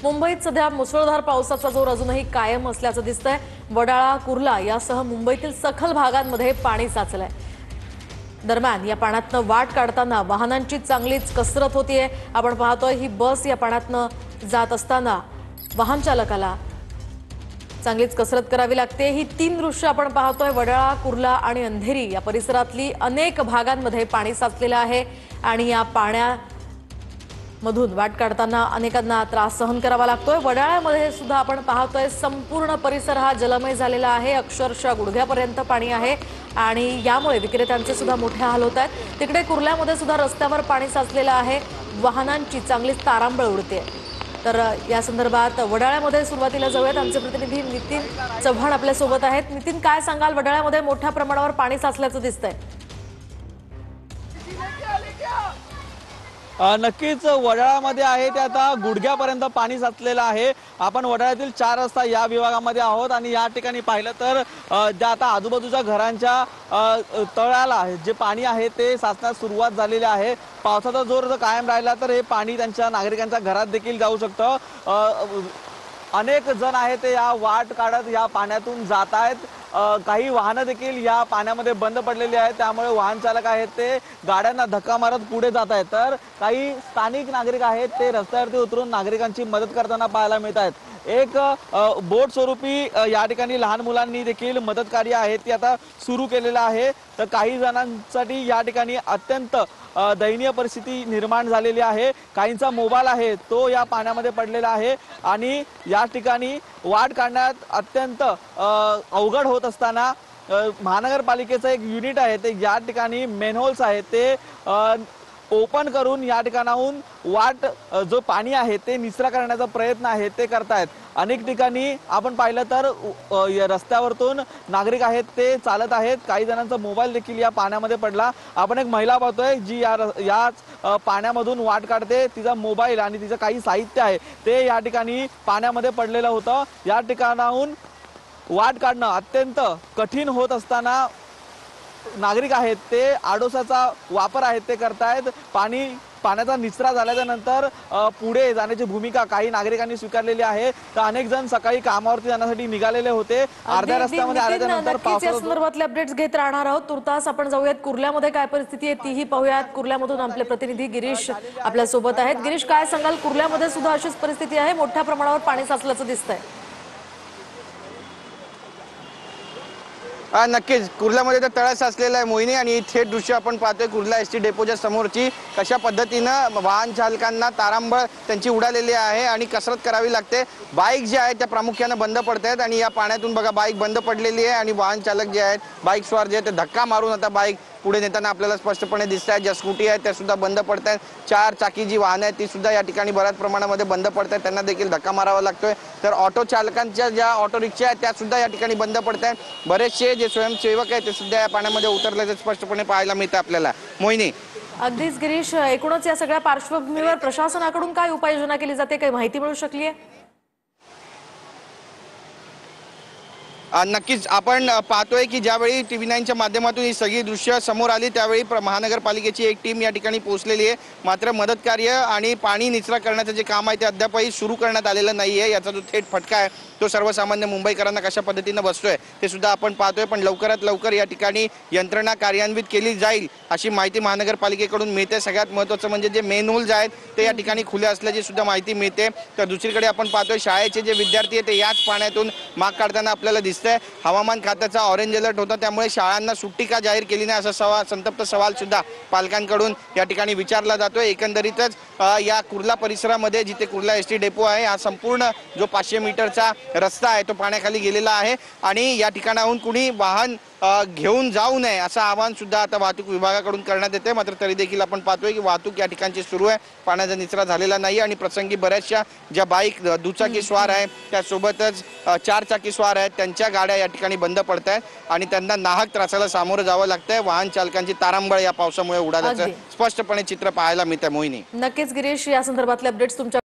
मुंबईत सध्या मुसळधार पावसाचा जोर अजूनही कायम असल्याचं दिसतंय। वडाळा, कुर्ला यासह मुंबईतील सखल भागांमध्ये पाणी साचलंय। दरम्यान या पाण्यातनं वाट काढताना वाहनांची चांगलीच कसरत होतीये। आपण पाहतोय ही बस या पाण्यातनं जात असताना वाहन चालकाला चांगलीच कसरत करावी लागते। ही तीन दृश्य आपण पाहतोय। वडाळा, कुर्ला आणि अंधेरी या परिसरातली अनेक भागांमध्ये पाणी साचलेलं आहे आणि या पाण्यामधून वाट काढताना अनेकांना त्रास सहन करावा लागतोय। वडाळ्यामध्ये सुद्धा आपण पाहतोय संपूर्ण परिसर हा जलमय झालेला आहे। अक्षरशः गुडघ्यापर्यंत पाणी आहे आणि यामुळे विक्रेत्यांचे सुद्धा मोठे हाल होत आहेत। तिकडे कुर्ल्यामध्ये सुद्धा रस्त्यावर पाणी साचलेलं आहे। वाहनांची चांगलीच तारांबळ उडते। तर या संदर्भात वडाळ्यामध्ये सुरुवातीला जाऊयात। आमचे प्रतिनिधी नितीन चव्हाण आपल्या सोबत आहेत। नितीन, काय सांगाल? वडाळ्यामध्ये मोठ्या प्रमाणावर पाणी साचल्याचं दिसतंय। नक्कीच वडाळ्यामध्ये आहे ते आता गुडघ्यापर्यंत पाणी साचलेलं आहे। आपण वडाळ्यातील 4 रस्ता या विभागामध्ये आहोत आणि या ठिकाणी पाहिलं तर ज्या आता आजूबाजूच्या घरांच्या तळाला जे पाणी आहे ते साचण्यास सुरुवात झालेली आहे। पावसाचा जोर जर कायम राहिला तर हे पाणी त्यांच्या नागरिकांच्या घरात देखील जाऊ शकतं। अनेक जण आहेत ते या वाट काढत या पाण्यातून जात आहेत। काही वाहनं देखील या पाण्यामध्ये बंद पडलेली आहेत, त्यामुळे वाहन चालक आहेत ते गाड्यांना धक्का मारत पुढे जात आहेत। तर काही स्थानिक नागरिक आहेत ते रस्त्यावरती उतरून नागरिकांची मदत करताना पाहायला मिळत आहेत। एक बोट स्वरूपी या ठिकाणी लहान मुलांनी देखील मदत कार्य आहे ती आता सुरू केलेलं आहे। तर काही जणांसाठी या ठिकाणी अत्यंत दयनीय परिस्थिती निर्माण झालेली आहे। काहींचा मोबाईल आहे तो या पाण्यामध्ये पडलेला आहे आणि या ठिकाणी वाट काढण्यात अत्यंत अवघड होत असताना महानगरपालिकेचं एक युनिट आहे ते या ठिकाणी मेनहोल्स आहेत ते ओपन करून या ठिकाणाहून वाट जो पाणी आहे ते निचरा करण्याचा प्रयत्न आहे ते करतायत। अनेक ठिकाणी आपण पाहिलं तर रस्त्यावरतून नागरिक आहेत ते चालत आहेत। काही जणांचा मोबाईल देखील या पाण्यामध्ये पडला। आपण एक महिला पाहतोय जी याच पाण्यामधून वाट काढते। तिचा मोबाईल आणि तिचं काही साहित्य आहे ते या ठिकाणी पाण्यामध्ये पडलेलं होतं। या ठिकाणाहून वाट काढणं अत्यंत कठीण होत असताना नागरिक आहेत ते आडोसाचा वापर आहेत ते करतायत। पाण्याचा निचरा झाल्याच्या नंतर पुढे जाण्याची भूमिका काही नागरिकांनी स्वीकारलेली आहे। तर अनेक जण सकाळी कामावरती जाण्यासाठी निघालेले होते। अर्ध्या रस्त्यामध्ये आल्याच्या नंतर पावसाच्या संदर्भातले अपडेट्स घेत राहणार आहोत। तुर्तास आपण जाऊयात कुर्ल्यामध्ये काय परिस्थिती आहे तीही पाहूयात। कुर्ल्यामधून आपले प्रतिनिधी गिरीश आपल्या सोबत आहेत। गिरीश, काय सांगाल? कुर्ल्यामध्ये सुद्धा अशीच परिस्थिती आहे, मोठ्या प्रमाणावर पाणी साचल्याचं दिसतंय। नक्कीच कुर्ल्यामध्ये तर तळा साचलेला आहे मोहिनी, आणि थेट दृश्य आपण पाहतोय कुर्ला एसटी डेपोच्या समोरची कशा पद्धतीनं वाहन चालकांना तारांबळ त्यांची उडालेली आहे आणि कसरत करावी लागते। बाईक जे आहेत त्या प्रामुख्याने बंद पडत आहेत आणि या पाण्यातून बघा बाईक बंद पडलेली आहे आणि वाहन चालक जे आहेत बाईक स्वार जे आहेत ते धक्का मारून आता बाईक पुढे नेताना आपल्याला स्पष्टपणे दिसत आहेत। ज्या स्कूटी आहेत त्या सुद्धा बंद पडत आहेत। 4 चाकी जी वाहनं आहेत ती सुद्धा या ठिकाणी बऱ्याच प्रमाणामध्ये बंद पडत आहेत, त्यांना देखील धक्का मारावा लागतोय। तर ऑटो चालकांच्या ज्या ऑटो रिक्षा आहेत त्या सुद्धा या ठिकाणी बंद पडत आहेत। बरेचसे जे स्वयंसेवक आहेत ते सुद्धा या पाण्यामध्ये उतरल्याचे स्पष्टपणे पाहायला मिळतं आपल्याला मोहिनी। अगदीच गिरीश, एकूणच या सगळ्या पार्श्वभूमीवर प्रशासनाकडून काय उपाययोजना केली जाते, काही माहिती मिळू शकली आहे? नक्कीच आपण पाहतोय की ज्यावेळी TV9च्या माध्यमातून ही सगळी दृश्य समोर आली त्यावेळी महानगरपालिकेची एक टीम या ठिकाणी पोहोचलेली आहे। मात्र मदत कार्य आणि पाणी निचरा करण्याचं जे काम आहे ते अद्यापही सुरू करण्यात आलेलं नाही आहे। याचा जो थेट फटका आहे तो सर्वसामान्य मुंबईकरांना कशा पद्धतीनं बसतोय ते सुद्धा आपण पाहतोय। पण लवकरात लवकर या ठिकाणी यंत्रणा कार्यान्वित केली जाईल अशी माहिती महानगरपालिकेकडून मिळते। सगळ्यात महत्त्वाचं म्हणजे जे मेन होल्स आहेत ते या ठिकाणी खुले असल्याची सुद्धा माहिती मिळते। तर दुसरीकडे आपण पाहतोय शाळेचे जे विद्यार्थी आहेत ते याच पाण्यातून माग काढताना आपल्याला दिसतंय। हवामान खात्याचा ऑरेंज अलर्ट होता त्यामुळे शाळांना सुट्टी का जाहीर केली नाही असा संतप्त सवाल सुद्धा पालकांकडून या ठिकाणी विचारला जातोय। एकंदरीतच या कुर्ला परिसरामध्ये जिथे कुर्ला एसटी डेपो आहे हा संपूर्ण जो 500 मीटरचा रस्ता आहे तो पाण्याखाली गेलेला आहे आणि या ठिकाणाहून कुणी वाहन घेऊन जाऊ नये असं आवाहन सुद्धा आता वाहतूक विभागाकडून करण्यात येते। मात्र तरी देखील आपण पाहतोय की वाहतूक या ठिकाणची सुरू आहे। पाण्याचा निचरा झालेला नाही आणि प्रसंगी बऱ्याचशा ज्या बाईक दुचाकी स्वार आहे त्यासोबतच 4 चाकी स्वार आहेत त्यांच्या गाड्या या ठिकाणी बंद पडत आहेत आणि त्यांना नाहक त्रासाला सामोरं जावं लागतंय। वाहन चालकांची तारांबळ या पावसामुळे उडाल्याचं स्पष्टपणे चित्र पाहायला मिळतंय मोहिनी। नक्कीच गिरीश, या संदर्भातले अपडेट्स तुमच्या